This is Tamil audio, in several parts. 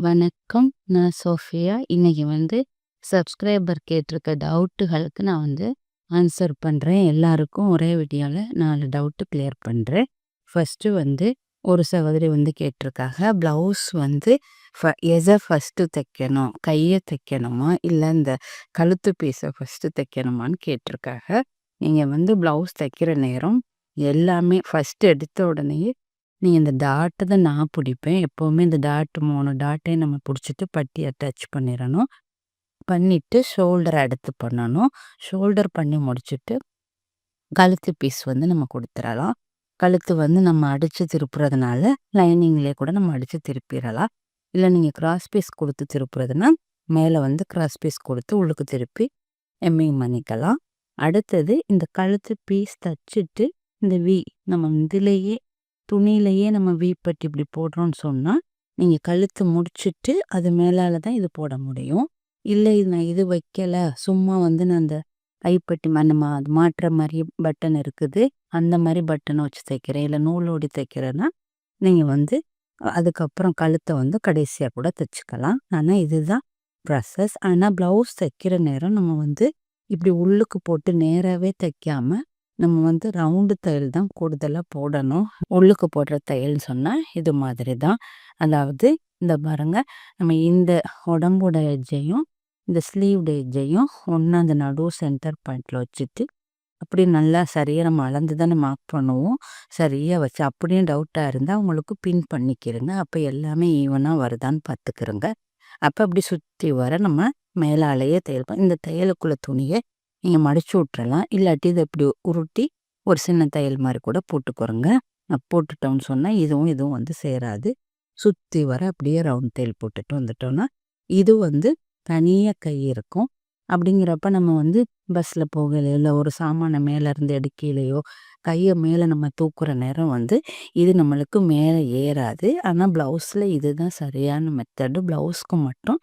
வணக்கம். நான் சோஃபியா. இன்னைக்கு சப்ஸ்கிரைபர் கேட்டிருக்க டவுட்டுகளுக்கு நான் ஆன்சர் பண்றேன். எல்லாருக்கும் ஒரே வீடியோல 4 டவுட்டு கிளியர் பண்றேன். ஃபர்ஸ்ட்டு ஒரு சகோதரி கேட்டிருக்காங்க. ப்ளவுஸ் எத ஃபர்ஸ்ட்டு தைக்கணும்? கைய தைக்கணுமா? இல்ல இந்த கழுத்து பீஸ ஃபர்ஸ்ட்டு தைக்கணுமான்னு கேட்டிருக்காங்க. நீங்க ப்ளவுஸ் தைக்கிற நேரம் எல்லாமே ஃபர்ஸ்ட்டு எடுத்த உடனேயே நீங்க இந்த டாட்டு தான் நான் பிடிப்பேன். எப்பவுமே இந்த டாட் 3 டாட்டையும் நம்ம பிடிச்சிட்டு பட்டி அட்டாச் பண்ணிறணும். பண்ணிட்டு ஷோல்டர் அடுத்து பண்ணணும். ஷோல்டர் பண்ணி முடிச்சுட்டு கழுத்து பீஸ் நம்ம கொடுத்துறலாம். கழுத்து நம்ம அடிச்சு திருப்புறதுனால லைனிங்லேயே கூட நம்ம அடிச்சு திருப்பிடலாம். இல்லை நீங்கள் கிராஸ் பீஸ் கொடுத்து திருப்புறதுன்னா மேலே கிராஸ் பீஸ் கொடுத்து உள்ளுக்கு திருப்பி எம்மிங் பண்ணிக்கலாம். அடுத்தது இந்த கழுத்து பீஸ் தச்சுட்டு இந்த நம்ம இதுலேயே துணியிலேயே நம்ம பட்டி இப்படி போடுறோம்னு சொன்னால் நீங்கள் கழுத்து முடிச்சுட்டு அது மேலால் தான் இது போட முடியும். இல்லை நான் இது வைக்கலை, சும்மா நான் அந்த கைப்பட்டி நம்ம அது மாட்டுற மாதிரி பட்டன் இருக்குது, அந்த மாதிரி பட்டனை வச்சு தைக்கிறேன், இல்லை நூலோடி தைக்கிறேன்னா நீங்கள் அதுக்கப்புறம் கழுத்தை கடைசியாக கூட தைச்சிக்கலாம். ஆனால் இதுதான் ப்ராசஸ். ஆனால் ப்ளவுஸ் தைக்கிற நேரம் நம்ம இப்படி உள்ளுக்கு போட்டு நேராகவே தைக்காம நம்ம ரவுண்டு தையல் தான் கூடுதலாக போடணும். உள்ளுக்கு போடுற தையல்னு சொன்னால் இது மாதிரி தான். அதாவது இந்த பாருங்க, நம்ம இந்த உடம்போட எட்ஜையும் இந்த ஸ்லீவ் எட்ஜையும் ஒன்று அந்த நடு சென்டர் பாயிண்டில் வச்சுட்டு அப்படி நல்லா சரியாக நம்ம அளந்து தானே மார்க் பண்ணுவோம். சரியாக வச்சு அப்படியும் டவுட்டாக இருந்தால் உங்களுக்கு பின் பண்ணிக்கிறங்க. அப்போ எல்லாமே ஈவனாக வருதான்னு பார்த்துக்கிறோங்க. அப்போ அப்படி சுற்றி வர நம்ம மேலாலேயே தையல் இந்த தையலுக்குள்ள துணியை நீங்கள் மடிச்சு விட்றலாம். இல்லாட்டி இதை இப்படி உருட்டி ஒரு சின்ன தையல் மாதிரி கூட போட்டுக்கிறோங்க. போட்டுட்டோம்னு சொன்னால் இதுவும் சேராது. சுற்றி வர அப்படியே ரவுண்ட் தையல் போட்டுட்டு வந்துட்டோம்னா இது தனியாக கை இருக்கும். அப்படிங்கிறப்ப நம்ம பஸ்ஸில் போகலையோ இல்லை ஒரு சாமானை மேலேருந்து எடுக்கையிலையோ கையை மேலே நம்ம தூக்குற நேரம் இது நம்மளுக்கு மேலே ஏறாது. ஆனால் ப்ளவுஸில் இதுதான் சரியான மெத்தடு. ப்ளவுஸ்க்கு மட்டும்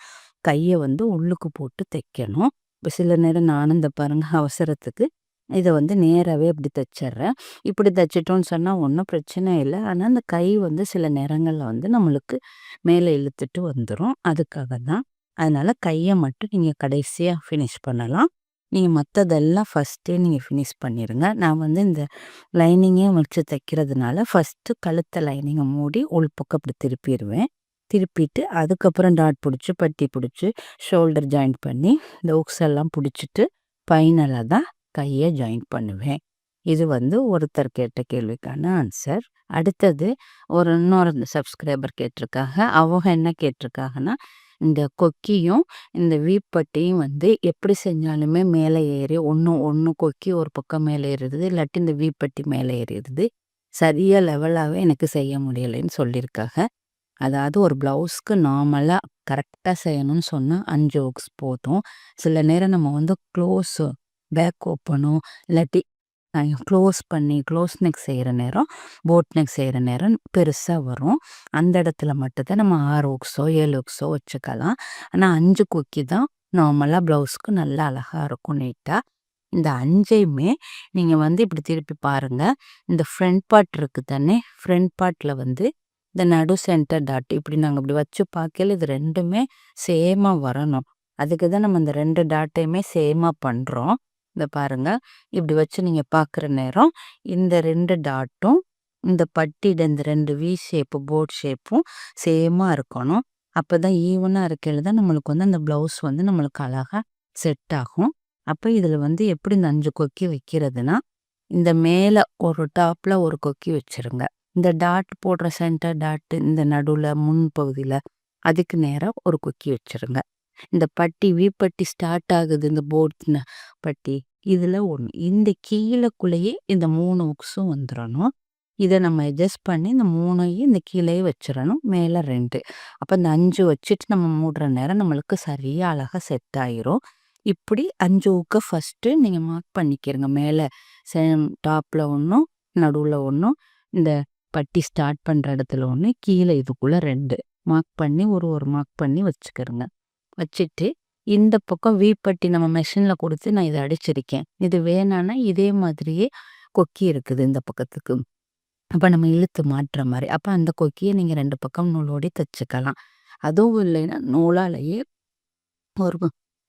கையை உள்ளுக்கு போட்டு தைக்கணும். இப்போ சில நேரம் நானும் இந்த பாருங்க அவசரத்துக்கு இதை நேராகவே இப்படி தைச்சிட்றேன். இப்படி தைச்சிட்டோன்னு சொன்னால் ஒன்றும் பிரச்சனை இல்லை. ஆனால் அந்த கை சில நேரங்களில் நம்மளுக்கு மேலே இழுத்துட்டு வந்துடும். அதுக்காக தான். அதனால் கையை மட்டும் நீங்கள் கடைசியாக ஃபினிஷ் பண்ணலாம். நீங்கள் மற்றதெல்லாம் ஃபஸ்ட்டே நீங்கள் ஃபினிஷ் பண்ணிடுங்க. நான் இந்த லைனிங்கே வச்சு தைக்கிறதுனால ஃபஸ்ட்டு கழுத்தை லைனிங்கை மூடி உள்பக்கம் அப்படி திருப்பிடுவேன். திருப்பிட்டு அதுக்கப்புறம் டாட் பிடிச்சி பட்டி பிடிச்சி ஷோல்டர் ஜாயின் பண்ணி இந்த உக்ஸ் எல்லாம் பிடிச்சிட்டு ஃபைனலாக தான் கையை ஜாயின் பண்ணுவேன். இது ஒருத்தர் கேட்ட கேள்விக்கான ஆன்சர். அடுத்தது இன்னொரு சப்ஸ்கிரைபர் கேட்டிருக்காங்க. அவங்க என்ன கேட்டிருக்காங்கன்னா, இந்த கொக்கியும் இந்த வீப்பட்டியும் எப்படி செஞ்சாலுமே மேலே ஏறி ஒன்று கொக்கி ஒரு பக்கம் மேலே ஏறிடுது, இல்லாட்டி இந்த வீப்பட்டி மேலே ஏறிடுது, சரியாக லெவலாகவே எனக்கு செய்ய முடியலைன்னு சொல்லியிருக்காங்க. அதாவது ஒரு ப்ளவுஸ்க்கு நார்மலாக கரெக்டாக செய்யணும்னு சொன்னால் 5 ஒர்க்ஸ் போதும். சில நேரம் நம்ம க்ளோஸு பேக் ஓப்பனும் இல்லாட்டி க்ளோஸ் நெக் செய்கிற நேரம் போட் நெக் செய்கிற நேரம் பெருசாக வரும். அந்த இடத்துல மட்டும்தான் நம்ம 6 ஒர்க்ஸோ 7 ஒர்க்ஸோ வச்சுக்கலாம். ஆனால் 5 கொக்கி தான் நார்மலாக ப்ளவுஸ்க்கு நல்லா அழகாக இருக்கும், நீட்டாக. இந்த 5ஐயுமே நீங்கள் இப்படி திருப்பி பாருங்கள். இந்த ஃப்ரண்ட் பார்ட் இருக்குது தானே, ஃப்ரண்ட் பார்ட்டில் இந்த நடு சென்டர் டாட் இப்படி நாங்கள் இப்படி வச்சு பார்க்கல இது ரெண்டுமே சேமாக வரணும். அதுக்கு தான் நம்ம இந்த 2 டாட்டையுமே சேமாக பண்ணுறோம். இந்த பாருங்கள், இப்படி வச்சு நீங்கள் பார்க்குற நேரம் இந்த 2 டாட்டும் இந்த பட்டியில் இந்த 2 வி ஷேப்பு போட் ஷேப்பும் சேமாக இருக்கணும். அப்போ தான் ஈவனாக இருக்கையில் தான் நம்மளுக்கு அந்த ப்ளவுஸ் நம்மளுக்கு அழகாக செட் ஆகும். அப்போ இதில் எப்படி இந்த 5 கொக்கி வைக்கிறதுனா, இந்த மேலே ஒரு டாப்பில் ஒரு கொக்கி வச்சுருங்க. இந்த டாட் போடுற சென்டர் டாட்டு இந்த நடுவில் முன் பகுதியில் அதுக்கு நேராக ஒரு கொக்கி வச்சுருங்க. இந்த பட்டி வீப்பட்டி ஸ்டார்ட் ஆகுது, இந்த போட் பட்டி இதில் ஒன்று, இந்த கீழக்குள்ளேயே இந்த 3 உக்ஸும் வந்துடணும். இதை நம்ம அட்ஜஸ்ட் பண்ணி இந்த 3ஐயும் இந்த கீழேயே வச்சிடணும், மேலே 2. அப்போ இந்த 5 வச்சுட்டு நம்ம மூடுற நேரம் நம்மளுக்கு சரியாக அழகாக செட் ஆயிரும். இப்படி 5 உக்கை ஃபஸ்ட்டு நீங்கள் மார்க் பண்ணிக்கிறங்க. மேலே டாப்பில் ஒன்றும் நடுவில் ஒன்றும் இந்த பட்டி ஸ்டார்ட் பண்ணுற இடத்துல ஒன்று, கீழே இதுக்குள்ளே 2 மார்க் பண்ணி ஒரு மார்க் பண்ணி வச்சுக்கிறோங்க. வச்சுட்டு இந்த பக்கம் வீப்பட்டி நம்ம மெஷினில் கொடுத்து நான் இதை அடிச்சிருக்கேன். இது வேணான்னா இதே மாதிரியே கொக்கி இருக்குது இந்த பக்கத்துக்கு. அப்போ நம்ம இழுத்து மாட்டுற மாதிரி. அப்போ அந்த கொக்கியை நீங்கள் 2 பக்கம் நூலோடி தைச்சிக்கலாம். அதுவும் இல்லைன்னா நூலாலேயே ஒரு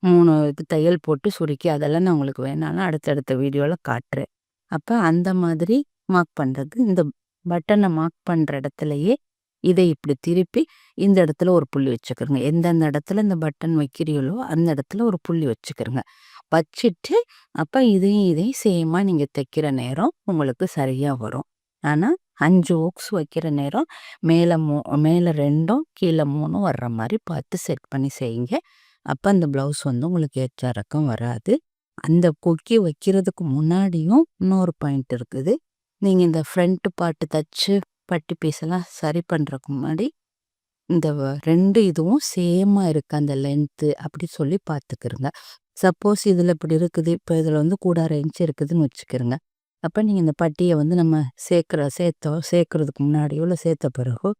3 தையல் போட்டு சுருக்கி அதெல்லாம் நான் உங்களுக்கு வேணாலும் அடுத்தடுத்த வீடியோவில் காட்டுறேன். அப்போ அந்த மாதிரி மார்க் பண்ணுறது, இந்த பட்டனை மார்க் பண்ணுற இடத்துலையே இதை இப்படி திருப்பி இந்த இடத்துல ஒரு புள்ளி வச்சுக்கிறோங்க. எந்தெந்த இடத்துல இந்த பட்டன் வைக்கிறீங்களோ அந்த இடத்துல ஒரு புள்ளி வச்சுக்கிறோங்க. வச்சுட்டு அப்போ இதையும் சேமாக நீங்கள் தைக்கிற நேரம் உங்களுக்கு சரியாக வரும். ஆனால் 5 ஹூக்ஸ் வைக்கிற நேரம் மேலே 2ம் கீழே 3ம் வர்ற மாதிரி பார்த்து செட் பண்ணி செய்யுங்க. அப்போ அந்த ப்ளவுஸ் வந்து உங்களுக்கு ஏற்ற இறக்கம் வராது. அந்த கொக்கி வைக்கிறதுக்கு முன்னாடியும் இன்னொரு பாயிண்ட் இருக்குது. நீங்கள் இந்த ஃப்ரண்ட் பார்ட்டு தச்சு பட்டி பீஸெல்லாம் சரி பண்ணுறதுக்கு முன்னாடி இந்த 2 இதுவும் சேமாக இருக்குது அந்த லென்த்து அப்படி சொல்லி பார்த்துக்கிறங்க. சப்போஸ் இதில் இப்படி இருக்குது, இப்போ இதில் வந்து கூட 1/2 இன்ச் இருக்குதுன்னு வச்சுக்கிறோங்க. அப்போ நீங்கள் இந்த பட்டியை வந்து நம்ம சேர்க்கறதுக்கு முன்னாடியோ இல்லை சேர்த்த பிறகோ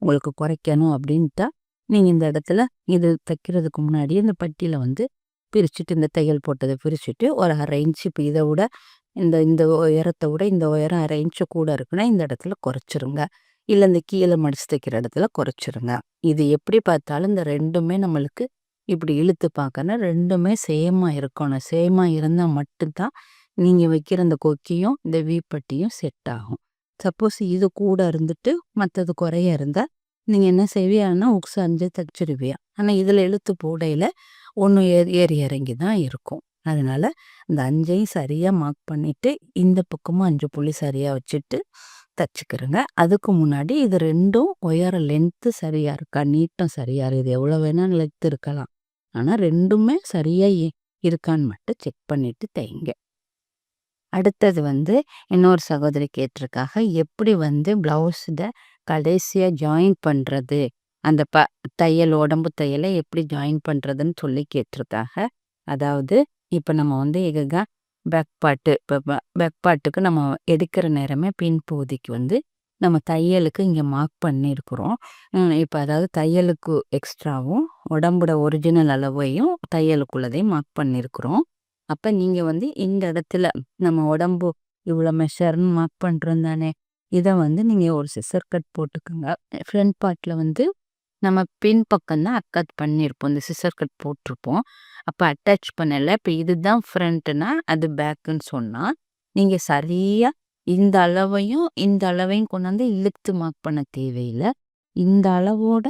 உங்களுக்கு குறைக்கணும் அப்படின்ட்டா நீங்கள் இந்த இடத்துல இது தைக்கிறதுக்கு முன்னாடியே இந்த பட்டியில் வந்து பிரிச்சுட்டு இந்த தையல் போட்டதை பிரிச்சுட்டு ஒரு 1/2 இன்ச்சு இப்போ இதை விட இந்த இந்த உயரத்தை விட இந்த உயரம் 1/2 இன்ச்சு கூட இருக்குன்னா இந்த இடத்துல குறைச்சிருங்க. இல்லை இந்த கீழே மடிச்சு தைக்கிற இடத்துல குறைச்சிருங்க. இது எப்படி பார்த்தாலும் இந்த 2மே நம்மளுக்கு இப்படி இழுத்து பார்க்கணும். 2மே சேமாக இருக்கணும். சேமாக இருந்தால் மட்டும்தான் நீங்கள் வைக்கிற இந்த கொக்கியும் இந்த வீப்பட்டியும் செட் ஆகும். சப்போஸ் இது கூட இருந்துட்டு மற்றது குறைய இருந்தால் நீங்கள் என்ன செய்வியான்னா உக்ஸ் 5 தைச்சிருவியா. ஆனால் இதில் இழுத்து போடையில் ஒன்று ஏறி இறங்கி தான் இருக்கும். அதனால் இந்த 5ஐயும் சரியாக மார்க் பண்ணிவிட்டு இந்த பக்கமும் 5 புள்ளி சரியாக வச்சுட்டு தைச்சிக்கிறேங்க. அதுக்கு முன்னாடி இது 2ம் உயர லென்த்து சரியாக இருக்கா, நீட்டம் சரியாக இருக்குது. எவ்வளோ வேணாலும் லென்த்து இருக்கலாம். ஆனால் 2மே சரியாக இருக்கான்னு மட்டும் செக் பண்ணிவிட்டு தைங்க. அடுத்தது வந்து இன்னொரு சகோதரி கேட்டிருக்காக, எப்படி வந்து ப்ளவுஸில் கடைசியாக ஜாயின் பண்ணுறது, அந்த தையல் உடம்பு தையலை எப்படி ஜாயின் பண்ணுறதுன்னு சொல்லி கேட்டிருக்காங்க. அதாவது இப்போ நம்ம வந்து இதுதான் பேக் பார்ட்டு. இப்போ பேக் பார்ட்டுக்கு நம்ம எடுக்கிற நேரமே பின் பகுதிக்கு வந்து நம்ம தையலுக்கு இங்கே மார்க் பண்ணியிருக்கிறோம். இப்போ அதாவது தையலுக்கு எக்ஸ்ட்ராவும் உடம்போட ஒரிஜினல் அளவையும் தையலுக்குள்ளதையும் மார்க் பண்ணியிருக்கிறோம். அப்போ நீங்கள் வந்து இந்த இடத்துல நம்ம உடம்பு இவ்வளோ மெஷர்னு மார்க் பண்ணுறோம் தானே, இதை வந்து நீங்கள் ஒரு சிசர் கட் போட்டுக்கோங்க. ஃப்ரண்ட் பார்ட்டில் வந்து நம்ம பின் பக்கம் தான் கட் பண்ணியிருப்போம், இந்த சிசர் கட் போட்டிருப்போம். அப்போ அட்டாச் பண்ணலை. இப்போ இதுதான் ஃப்ரண்ட்டுனா அது பேக்குன்னு சொன்னால் நீங்கள் சரியாக இந்த அளவையும் கொண்டாந்து இழுத்து மார்க் பண்ண தேவையில்லை. இந்த அளவோட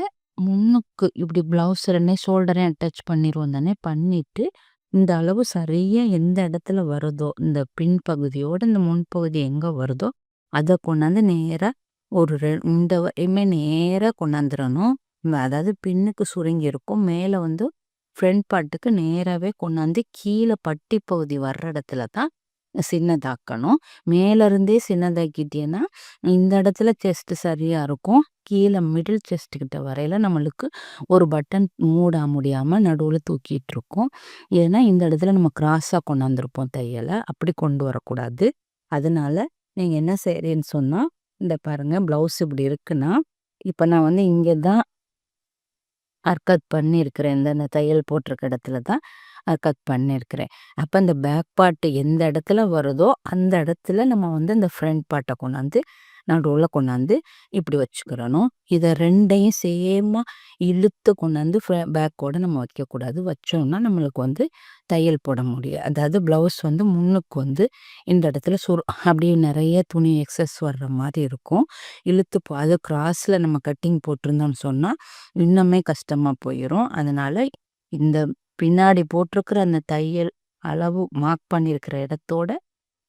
முன்னுக்கு இப்படி ப்ளவுஸ் 2 ஷோல்டரையும் அட்டாச் பண்ணிடுவோம் தானே, பண்ணிவிட்டு இந்த அளவு சரியாக எந்த இடத்துல வருதோ, இந்த பின் பகுதியோட இந்த முன்பகுதி எங்கே வருதோ அதை கொண்டாந்து நேராக ஒரு இந்த வரையுமே நேராக கொண்டாந்துடணும். அதாவது பின்னுக்கு சுருங்கி இருக்கும். மேலே வந்து ஃப்ரண்ட் பார்ட்டுக்கு நேராகவே கொண்டாந்து கீழே பட்டி பகுதி வர்ற இடத்துல தான் சின்னதாக்கணும். மேலேருந்தே சின்னதாக்கிட்டேன்னா இந்த இடத்துல செஸ்ட்டு சரியாக இருக்கும். கீழே மிடில் செஸ்ட்டுக்கிட்ட வரையில் நம்மளுக்கு ஒரு பட்டன் மூட முடியாமல் நடுவில் தூக்கிட்டு இருக்கும். ஏன்னா இந்த இடத்துல நம்ம கிராஸாக கொண்டாந்துருப்போம் தையலை, அப்படி கொண்டு வரக்கூடாது. அதனால நீங்கள் என்ன செய்கிறேன்னு சொன்னால், இந்த பாருங்கள் ப்ளவுஸ் இப்படி இருக்குன்னா, இப்போ நான் வந்து இங்கே தான் கட் பண்ணியிருக்கிறேன். இந்த தையல் போட்டிருக்க இடத்துல தான் கட் பண்ணியிருக்கிறேன். அப்போ இந்த பேக் பார்ட்டு எந்த இடத்துல வருதோ அந்த இடத்துல நம்ம வந்து இந்த ஃப்ரண்ட் பார்ட்டை கொண்டாந்து நடுவில் கொண்டாந்து இப்படி வச்சுக்கிறணும். இதை 2ஐயும் சேமாக இழுத்து கொண்டாந்து பேக்கோட நம்ம வைக்கக்கூடாது. வச்சோம்னா நம்மளுக்கு வந்து தையல் போட முடியாது. அதாவது ப்ளவுஸ் வந்து முன்னுக்கு வந்து இந்த இடத்துல அப்படியே நிறைய துணி எக்ஸஸ் வர்ற மாதிரி இருக்கும். இழுத்து அது கிராஸில் நம்ம கட்டிங் போட்டிருந்தோம்னு சொன்னால் இன்னுமே கஷ்டமாக போயிடும். அதனால் இந்த பின்னாடி போட்டிருக்கிற அந்த தையல் அளவு மார்க் பண்ணியிருக்கிற இடத்தோட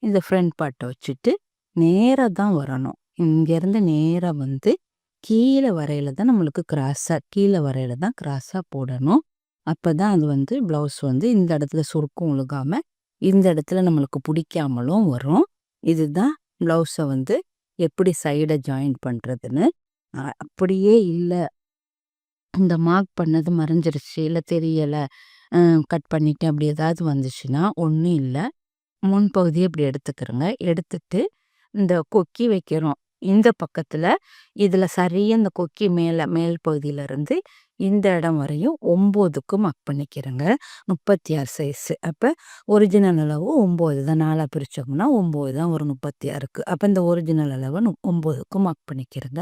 இந்த ஃப்ரண்ட் பார்ட்டை வச்சுட்டு நேராக தான் வரணும். இங்கேருந்து நேராக வந்து கீழே வரையில தான் நம்மளுக்கு கீழே வரையில தான் கிராஸாக போடணும். அப்போ தான் அது வந்து ப்ளவுஸ் வந்து இந்த இடத்துல சுருக்கம் ஒழுகாமல் இந்த இடத்துல நம்மளுக்கு பிடிக்காமலும் வரும். இதுதான் ப்ளவுஸை வந்து எப்படி சைடை ஜாயின் பண்ணுறதுன்னு. அப்படியே இல்லை இந்த மார்க் பண்ணது மறைஞ்சிருச்சு, இல்லை தெரியலை, கட் பண்ணிவிட்டு அப்படி ஏதாவது வந்துச்சுன்னா ஒன்றும் இல்லை. முன்பகுதியை இப்படி எடுத்துக்கிறோங்க. எடுத்துட்டு இந்த கொக்கி வைக்கிறோம் இந்த பக்கத்தில், இதில் சரியாக இந்த கொக்கி மேல் பகுதியிலேருந்து இந்த இடம் வரையும் 9க்கு மார்க் பண்ணிக்கிறேங்க. 36 சைஸு. அப்போ ஒரிஜினல் அளவு 9 தான். 4 பிரித்தோம்னா 9 தான் வரும் 36க்கு. அப்போ இந்த ஒரிஜினல் அளவை 9க்கு மார்க் பண்ணிக்கிறேங்க.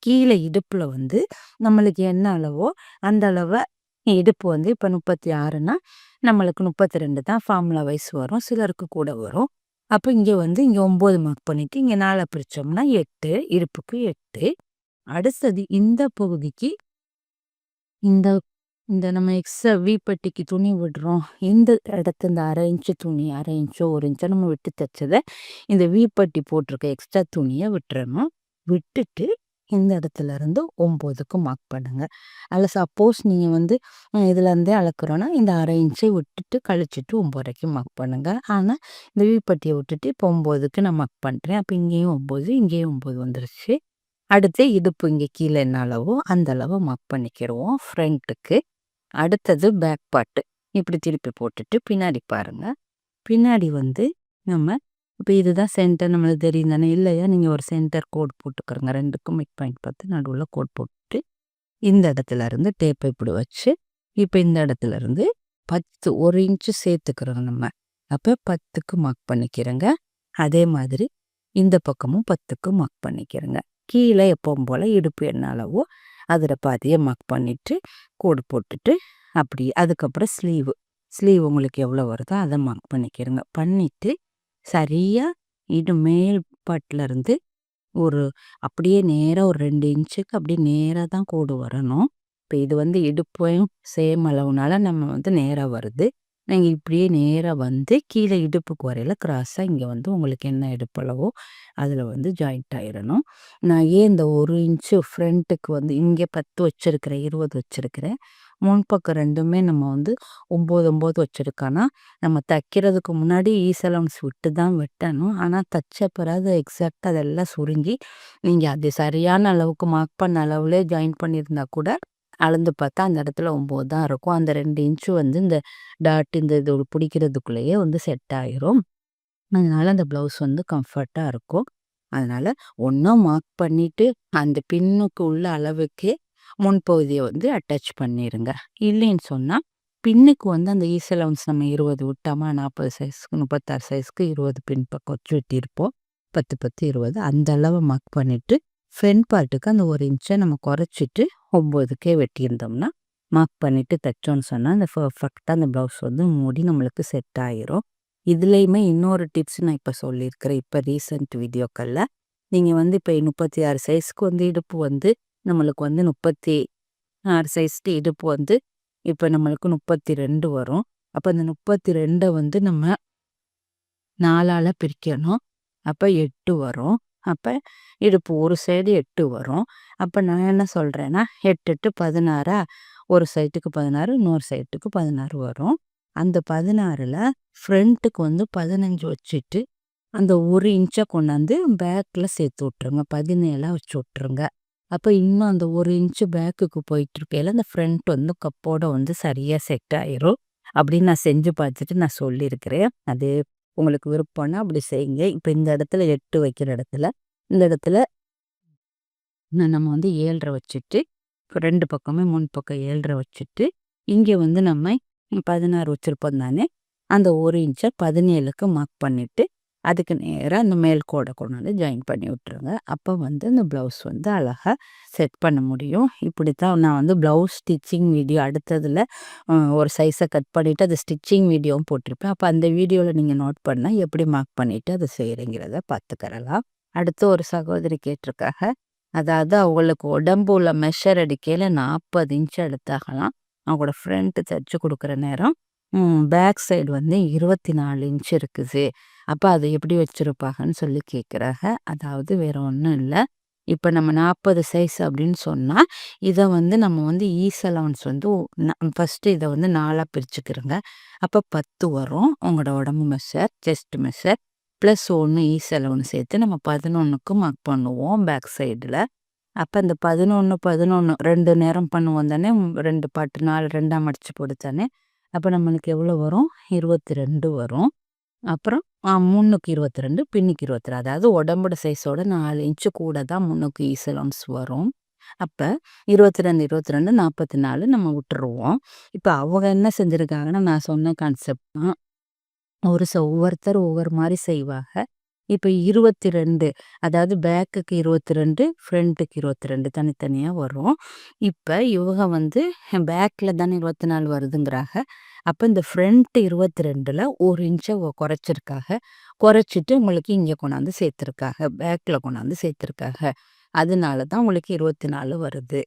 கீழே இடுப்புல வந்து நம்மளுக்கு என்ன அளவோ அந்த அளவை இடுப்பு வந்து இப்போ 36ன்னா நம்மளுக்கு 32 தான் ஃபார்முலா வைஸ் வரும். சிலருக்கு கூட வரும். அப்போ இங்கே வந்து இங்கே 9 மார்க் பண்ணிட்டு இங்கே 4 பிரித்தோம்னா 8, இடுப்புக்கு 8. அடுத்தது இந்த பகுதிக்கு இந்த இந்த நம்ம எக்ஸ்ட்ரா வீப்பட்டிக்கு துணி விடுறோம். இந்த இடத்துல இந்த 1/2 இன்ச்சு துணி 1/2 இன்ச்சோ 1 இன்ச்சோ நம்ம விட்டு தைச்சதை இந்த வீப்பட்டி போட்டிருக்க எக்ஸ்ட்ரா துணியை விட்டுறணும். விட்டுட்டு இந்த இடத்துல இருந்து 9க்கு மார்க் பண்ணுங்க. அதில் சப்போஸ் நீங்கள் வந்து இதுலேருந்தே அளக்குறோன்னா இந்த 1/2 இன்ச்சை விட்டுட்டு கழிச்சிட்டு 9க்கு மார்க் பண்ணுங்க. ஆனால் இந்த வீப்பட்டியை விட்டுட்டு இப்போ 9க்கு நான் மார்க் பண்ணுறேன். அப்போ இங்கேயும் 9 இங்கேயும் 9 வந்துருச்சு. அடுத்து இடுப்பு இங்கே கீழே என்ன அளவோ அந்த அளவை மார்க் பண்ணிக்கிடுவோம் ஃப்ரண்ட்டுக்கு. அடுத்தது பேக் பார்ட்டு இப்படி திருப்பி போட்டுட்டு பின்னாடி பாருங்க. பின்னாடி வந்து நம்ம இப்போ இதுதான் சென்டர் நம்மளுக்கு தெரியும் தானே. இல்லையா நீங்கள் ஒரு சென்டர் கோட் போட்டுக்கிறோங்க. 2க்கும் மிட் பாயிண்ட் பார்த்து நடுவில் கோட் போட்டு இந்த இடத்துல இருந்து டேப்பை இப்படி வச்சு இப்போ இந்த இடத்துல இருந்து 10 1 இன்ச்சு சேர்த்துக்கிறோங்க நம்ம. அப்போ 10க்கு மார்க் பண்ணிக்கிறோங்க. அதே மாதிரி இந்த பக்கமும் 10க்கு மார்க் பண்ணிக்கிறோங்க. கீழே எப்பவும் போல் இடுப்பு என்ன அளவோ அதில் பாதியை மார்க் பண்ணிவிட்டு கோடு போட்டுட்டு அப்படி அதுக்கப்புறம் ஸ்லீவ் உங்களுக்கு எவ்வளோ வருதோ அதை மார்க் பண்ணிக்கிறோங்க. பண்ணிவிட்டு சரியாக மேல் பாட்டிலேருந்து ஒரு அப்படியே நேராக ஒரு 2 இன்ச்சுக்கு அப்படியே நேராக தான் கோடு வரணும். இப்போ இது வந்து இடுப்பையும் சேம் அளவுனால நம்ம வந்து நேராக வருது. நீங்கள் இப்படியே நேராக வந்து கீழே இடுப்புக்கு வரையில் கிராஸாக இங்கே வந்து உங்களுக்கு என்ன இடுப்பளவோ அதில் வந்து ஜாயிண்ட் ஆயிடணும். நான் ஏன் இந்த 1 இன்ச்சு ஃப்ரண்ட்டுக்கு வந்து இங்கே 10 வச்சுருக்கிறேன் 20 வச்சுருக்கிறேன். முன்பக்கம் ரெண்டுமே நம்ம வந்து 9 வச்சுருக்கோன்னா நம்ம தைக்கிறதுக்கு முன்னாடி ஈசலன்ஸ் விட்டு தான் வெட்டணும். ஆனால் தைச்ச பிறகு எக்ஸாக்டாக அதெல்லாம் சுருங்கி நீங்கள் அது சரியான அளவுக்கு மார்க் பண்ண அளவுலே ஜாயின் பண்ணியிருந்தா கூட அளந்து பார்த்தா அந்த இடத்துல 9 தான் இருக்கும். அந்த 2 இன்ச்சு வந்து இந்த டாட் இந்த இது பிடிக்கிறதுக்குள்ளேயே வந்து செட் ஆயிரும். அதனால அந்த ப்ளவுஸ் வந்து கம்ஃபர்ட்டாக இருக்கும். அதனால் ஒன்றும் மார்க் பண்ணிவிட்டு அந்த பின்னுக்கு உள்ள அளவுக்கே முன்பகுதியை வந்து அட்டாச் பண்ணிடுங்க. இல்லைன்னு சொன்னால் பின்னுக்கு வந்து அந்த ஈஸ் அலவன்ஸ் நம்ம 20 விட்டாமல் 40 சைஸ்க்கு 36 சைஸ்க்கு 20 பின் பக்கம் வச்சு வெட்டியிருப்போம். 10 10 20 அந்த அளவை மார்க் பண்ணிவிட்டு ஃப்ரண்ட் பார்ட்டுக்கு அந்த 1 இன்ச்சை நம்ம குறைச்சிட்டு 9க்கே வெட்டியிருந்தோம்னா மார்க் பண்ணிவிட்டு தைச்சோன்னு சொன்னால் அந்த பர்ஃபெக்டாக அந்த ப்ளவுஸ் வந்து மூடி நம்மளுக்கு செட் ஆகிரும். இதுலேயுமே இன்னொரு டிப்ஸ் நான் இப்போ சொல்லியிருக்கிறேன். இப்போ ரீசெண்ட் வீடியோக்களில் நீங்கள் வந்து இப்போ 36 சைஸ்க்கு வந்து இடுப்பு வந்து நம்மளுக்கு வந்து 36 சைஸ்க்கு இடுப்பு வந்து இப்போ நம்மளுக்கு 32 வரும். அப்போ அந்த 32 வந்து நம்ம 4ஆல் பிரிக்கணும். அப்போ 8 வரும். அப்போ இடுப்பு ஒரு சைடு 8 வரும். அப்போ நான் என்ன சொல்கிறேன்னா 8 8 16 ஒரு சைட்டுக்கு 16 இன்னொரு சைட்டுக்கு 16 வரும். அந்த 16ல் ஃப்ரண்ட்டுக்கு வந்து 15 வச்சுட்டு அந்த 1 இன்ச்சை கொண்டாந்து பேக்கில் சேர்த்து விட்ருங்க. 17ஆக வச்சு விட்ருங்க. அப்போ இன்னும் அந்த 1 இன்ச்சு பேக்குக்கு போயிட்டுருக்கையில் அந்த ஃப்ரண்ட் வந்து கப்போட வந்து சரியாக செட் ஆயிரும். அப்படின்னு நான் செஞ்சு பார்த்துட்டு நான் சொல்லியிருக்கிறேன். அது உங்களுக்கு விருப்பம்னா அப்படி செய்யுங்க. இப்போ இந்த இடத்துல 8 வைக்கிற இடத்துல இந்த இடத்துல நம்ம வந்து 7.5 வச்சுட்டு இப்போ 2 பக்கமே முன் பக்கம் 7.5 வச்சுட்டு இங்கே வந்து நம்ம 16 வச்சுருப்போம் தானே. அந்த 1 இன்ச்சை 17க்கு மார்க் பண்ணிவிட்டு அதுக்கு நேராக அந்த மேல் கோடை கொண்டு வந்து ஜாயின் பண்ணி விட்டுருங்க. அப்போ வந்து அந்த ப்ளவுஸ் வந்து அழகாக செட் பண்ண முடியும். இப்படி தான் நான் வந்து ப்ளவுஸ் ஸ்டிச்சிங் வீடியோ அடுத்ததில் ஒரு சைஸை கட் பண்ணிவிட்டு அது ஸ்டிச்சிங் வீடியோவும் போட்டிருப்பேன். அப்போ அந்த வீடியோவில் நீங்கள் நோட் பண்ணால் எப்படி மார்க் பண்ணிவிட்டு அதை செய்கிறீங்கிறத பார்த்துக்கிறலாம். அடுத்து ஒரு சகோதரி கேட்டிருக்காங்க. அதாவது அவங்களுக்கு உடம்பு உள்ள மெஷர் அடிக்கையில் 40 இன்ச்சு எடுத்தாகலாம். அவங்களோட ஃப்ரண்ட்டு தைச்சி கொடுக்குற நேரம் பேக் சைடு வந்து 24 இன்ச்சு இருக்குது. அப்போ அதை எப்படி வச்சுருப்பாங்கன்னு சொல்லி கேட்குறாங்க. அதாவது வேறு ஒன்றும் இல்லை. இப்போ நம்ம 40 சைஸ் அப்படின்னு சொன்னால் இதை வந்து நம்ம வந்து ஈஸ் அலவன்ஸ் வந்து ஃபஸ்ட்டு இதை வந்து 4ஆக பிரிச்சுக்கிறோங்க. அப்போ 10 வரும் உங்களோட உடம்பு measure chest measure plus 1 is allowance சேர்த்து நம்ம 11க்கு மார்க் பண்ணுவோம் பேக் சைடில். அப்போ இந்த 11 11 2 நேரம் பண்ணுவோம் தானே. 2 பாட்டு 4 2ஆக மடித்து போடு தானே. அப்போ நம்மளுக்கு எவ்வளோ வரும் 22 வரும். அப்புறம் முன்னுக்கு 22 பின்னுக்கு 22 அதாவது உடம்போட சைஸோட 4 இன்ச்சு கூட தான் முன்னுக்கு ஈஸ் அலவன்ஸ் வரும். அப்போ 22 22 44 நம்ம விட்டுருவோம். இப்போ அவங்க என்ன செஞ்சுருக்காங்கன்னா நான் சொன்ன கான்செப்ட் தான். ஒவ்வொருத்தர் ஒவ்வொரு மாதிரி செய்வாங்க. இப்ப 22 அதாவது பேக்குக்கு 22 ஃப்ரண்ட்டுக்கு 22 தனித்தனியா வரும். இப்ப இவங்க வந்து பேக்ல தானே 24 வருதுங்கிறாங்க. அப்ப இந்த ஃப்ரண்ட் 22ல 1 இன்ச்ச குறைச்சிருக்காங்க. குறைச்சிட்டு உங்களுக்கு இங்க கொண்டாந்து சேர்த்துருக்காங்க. பேக்ல கொண்டாந்து சேர்த்துருக்காங்க. அதனால தான் உங்களுக்கு 24 வருது.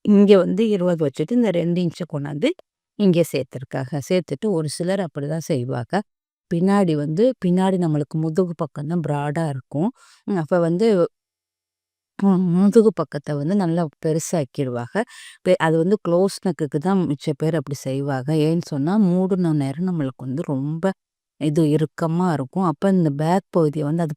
இங்க வந்து 20 வச்சுட்டு இந்த 2 இன்ச்ச கொண்டாந்து இங்க சேர்த்துருக்காங்க. சேர்த்துட்டு ஒரு சிலர் அப்படிதான் செய்வாங்க. பின்னாடி நம்மளுக்கு முதுகு பக்கம் தான் ப்ராடா இருக்கும். அப்ப வந்து முதுகு பக்கத்த வந்து நல்லா பெருசாக்கிருவாங்க. அது வந்து க்ளோஸ் நெக்குக்கு தான் மிச்ச பேர் அப்படி செய்வாங்க. ஏன்னு சொன்னா மூடுன நேரம் நம்மளுக்கு வந்து ரொம்ப இது இறுக்கமா இருக்கும். அப்ப இந்த பேக் பகுதிய வந்து அது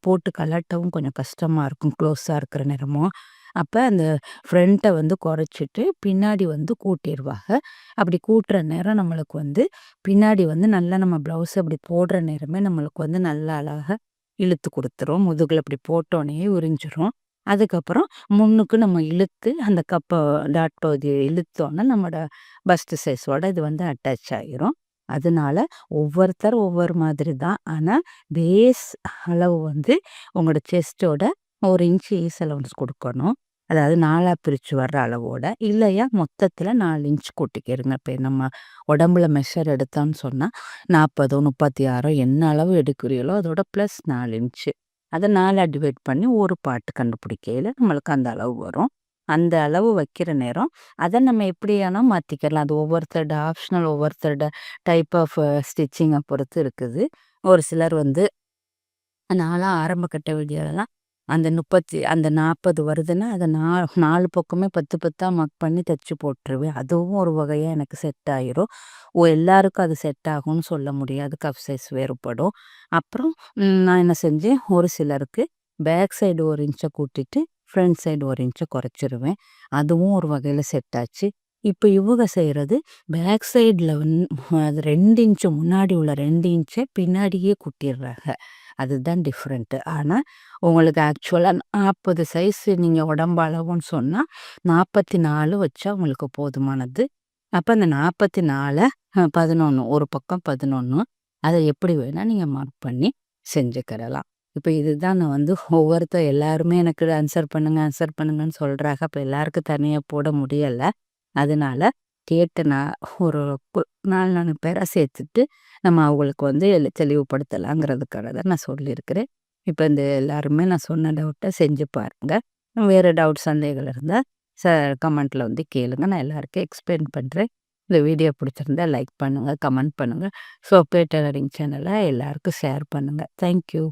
போட்டு கழட்டவும் கொஞ்சம் கஷ்டமா இருக்கும். க்ளோஸா இருக்கிற நேரமும். அப்ப அந்த ஃப்ரண்ட்ட வந்து குறைச்சிட்டு பின்னாடி வந்து கூட்டிருவாங்க. அப்படி கூட்டுற நேரம் நம்மளுக்கு வந்து பின்னாடி வந்து நல்லா நம்ம ப்ளவுஸ் அப்படி போடுற நேரமே நம்மளுக்கு வந்து நல்லா அழகா இழுத்து குடுத்துரும். முதுகுல இப்படி போட்டோனயே உறிஞ்சிரும். அதுக்கப்புறம் முன்னுக்கு நம்ம இழுத்து அந்த டாட் பகுதிய இழுத்தோம்னா நம்மோட பஸ்ட் சைஸோட இது வந்து அட்டாச் ஆயிரும். அதனால ஒவ்வொருத்தர் ஒவ்வொரு மாதிரி தான். ஆனா பேஸ் அளவு வந்து உங்களோட செஸ்ட்டோட 1 இன்ச் ஈஸ் அலவன்ஸ் குடுக்கணும். அதாவது 4ஆ பிரிச்சு வர்ற அளவோட. இல்லையா மொத்தத்துல 4 இன்ச் கூட்டிக்கிருங்க. இப்ப நம்ம உடம்புல மெஷர் எடுத்தோம்னு சொன்னா 40ஓ, 36ஓ என்ன அளவு எடுக்கிறீங்களோ அதோட ப்ளஸ் 4 இன்ச்சு. அத 4ஆ டிவைட் பண்ணி ஒரு பார்ட் கண்டுபிடிக்கையில நம்மளுக்கு அந்த அளவு வரும். அந்த அளவு வைக்கிற நேரம் அத நம்ம எப்படியானா மாத்திக்கலாம். அது ஒவ்வொருத்தரோட ஆப்ஷனல் ஒவ்வொருத்தரோட டைப் ஆஃப் ஸ்டிச்சிங்க பொறுத்து இருக்குது. ஒரு சிலர் வந்து நான்லாம் ஆரம்ப கட்ட வீடியோலலாம் அந்த 40 வருதுன்னா, அத 4 பக்கமே 10 10ஆ மார்க் பண்ணி தச்சு போட்டுருவேன். அதுவும் ஒரு வகையா எனக்கு செட் ஆயிரும். எல்லாருக்கும் அது செட் ஆகும்னு சொல்ல முடியாது. கப் சைஸ் வேறுபடும். அப்புறம் நான் என்ன செஞ்சேன், ஒரு சிலருக்கு பேக் சைடு 1 இன்ச்ச கூட்டிட்டு, ஃப்ரண்ட் சைடு 1 இன்ச்ச குறைச்சிருவேன். அதுவும் ஒரு வகையில செட் ஆச்சு. இப்ப இவுங்க செய்றது பேக் சைடுல அது 2 இன்ச் முன்னாடி உள்ள 2 இன்ச்ச பின்னாடியே கூட்டிர்றாங்க. அதுதான் டிஃப்ரெண்ட்டு. ஆனா, உங்களுக்கு ஆக்சுவலா 40 சைஸ் நீங்க உடம்பு அளவுன்னு சொன்னா, 44 வச்சா உங்களுக்கு போதுமானது. அப்ப அந்த 44 11 ஒரு பக்கம் 11 அத எப்படி வேணா நீங்க மார்க் பண்ணி செஞ்சுக்கிடலாம். இப்ப இதுதான் நான் வந்து எல்லாருமே எனக்கு ஆன்சர் பண்ணுங்கன்னு சொல்றாங்க. அப்ப எல்லாருக்கும் தனியா போட முடியல. அதனால கேட்ட நான் ஒரு 4, 4 பேரா சேர்த்துட்டு நம்ம அவங்களுக்கு வந்து தெளிவுபடுத்தலாங்கிறதுக்காக தான் நான் சொல்லியிருக்கிறேன். இப்ப இந்த எல்லாருமே நான் சொன்ன டவுட்ட செஞ்சு பாருங்க. வேற டவுட் சந்தேகங்கள் இருந்தா கமெண்ட்ல வந்து கேளுங்க. நான் எல்லாருக்கும் எக்ஸ்பிளைன் பண்றேன். இந்த வீடியோ பிடிச்சிருந்தா லைக் பண்ணுங்க, கமெண்ட் பண்ணுங்க. சோஃபியா டெய்லரிங் சேனல எல்லாருக்கும் ஷேர் பண்ணுங்க. Thank you.